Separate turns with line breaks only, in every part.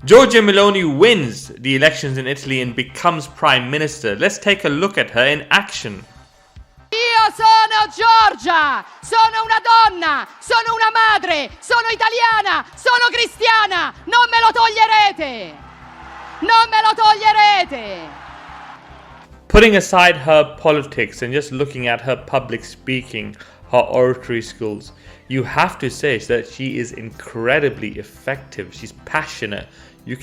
Giorgia Meloni wins the elections in Italy and becomes Prime Minister. Let's take a look at her in action.
Io sono Giorgia, sono una donna, sono una madre, sono italiana, sono cristiana, non me lo toglierete! Non me lo toglierete!
Putting aside her politics and just looking at her public speaking, her oratory skills, you have to say that she is incredibly effective. She's passionate. You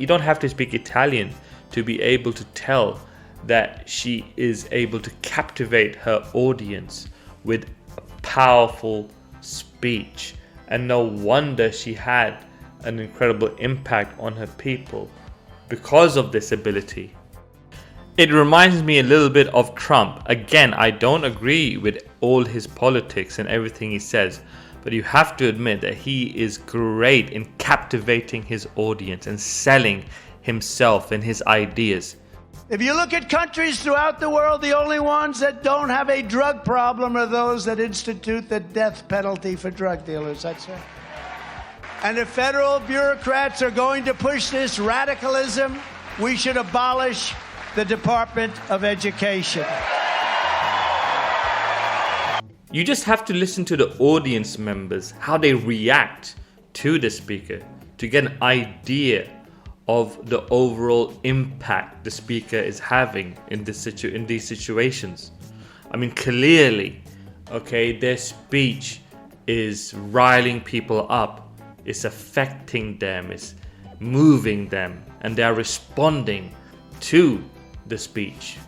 don't have to speak Italian to be able to tell that she is able to captivate her audience with a powerful speech. And no wonder she had an incredible impact on her people because of this ability. It reminds me a little bit of Trump. Again, I don't agree with all his politics and everything he says, but you have to admit that he is great in captivating his audience and selling himself and his ideas.
If you look at countries throughout the world, the only ones that don't have a drug problem are those that institute the death penalty for drug dealers. That's right. And if federal bureaucrats are going to push this radicalism, we should abolish the Department of Education.
You just have to listen to the audience members, how they react to the speaker, to get an idea of the overall impact the speaker is having in these situations. I mean, clearly, okay, their speech is riling people up, it's affecting them, it's moving them, and they're responding to the speech.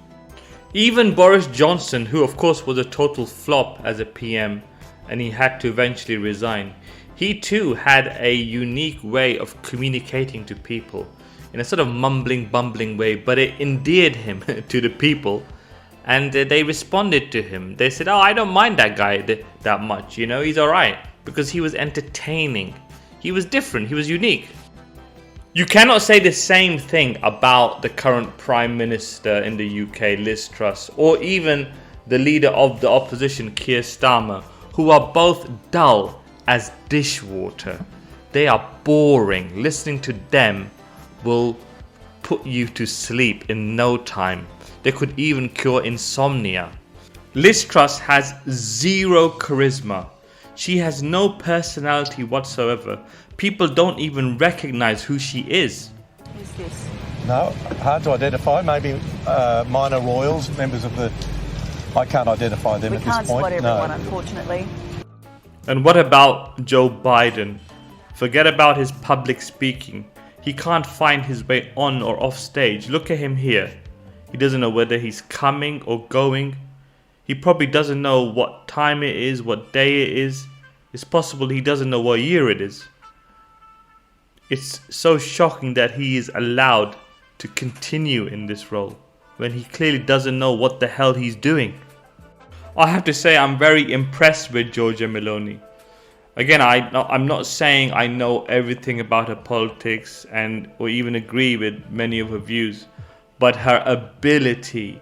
Even Boris Johnson, who of course was a total flop as a PM and he had to eventually resign, he too had a unique way of communicating to people in a sort of mumbling, bumbling way, but it endeared him to the people, and they responded to him. They said, oh, I don't mind that guy that much, you know, he's alright, because he was entertaining, he was different, he was unique. You cannot say the same thing about the current Prime Minister in the UK, Liz Truss, or even the leader of the opposition, Keir Starmer, who are both dull as dishwater. They are boring. Listening to them will put you to sleep in no time. They could even cure insomnia. Liz Truss has zero charisma. She has no personality whatsoever. People don't even recognize who she is.
Who's this?
No, hard to identify. Maybe minor royals, members of the... I can't identify them at this point.
We can't spot everyone, unfortunately.
And what about Joe Biden? Forget about his public speaking. He can't find his way on or off stage. Look at him here. He doesn't know whether he's coming or going. He probably doesn't know what time it is, what day it is. It's possible he doesn't know what year it is. It's so shocking that he is allowed to continue in this role when he clearly doesn't know what the hell he's doing. I have to say I'm very impressed with Giorgia Meloni. Again, I'm not saying I know everything about her politics or even agree with many of her views, but her ability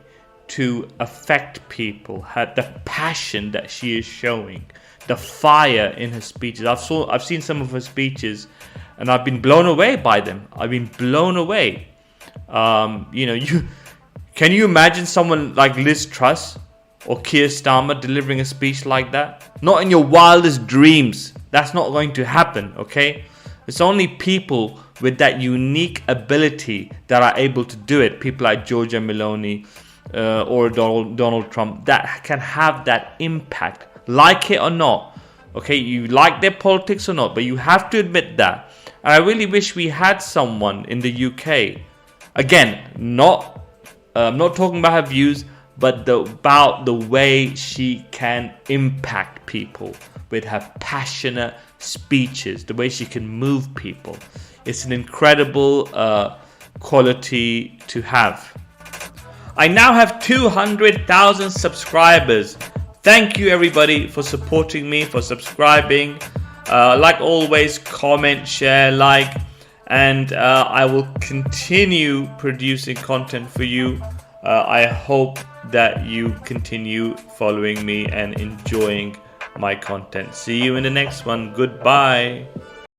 to affect people, the passion that she is showing, the fire in her speeches. I've seen some of her speeches and I've been blown away by them. I've been blown away. Can you imagine someone like Liz Truss or Keir Starmer delivering a speech like that? Not in your wildest dreams. That's not going to happen, okay? It's only people with that unique ability that are able to do it. People like Giorgia Meloni or Donald Trump that can have that impact. Like it or not, okay? You like their politics or not, but you have to admit that. And I really wish we had someone in the UK. Again, I'm not talking about her views, but about the way she can impact people with her passionate speeches, the way she can move people. It's an incredible quality to have. I now have 200,000 subscribers. Thank you everybody for supporting me, for subscribing. Like always, comment, share, like, and I will continue producing content for you. I hope that you continue following me and enjoying my content. See you in the next one. Goodbye.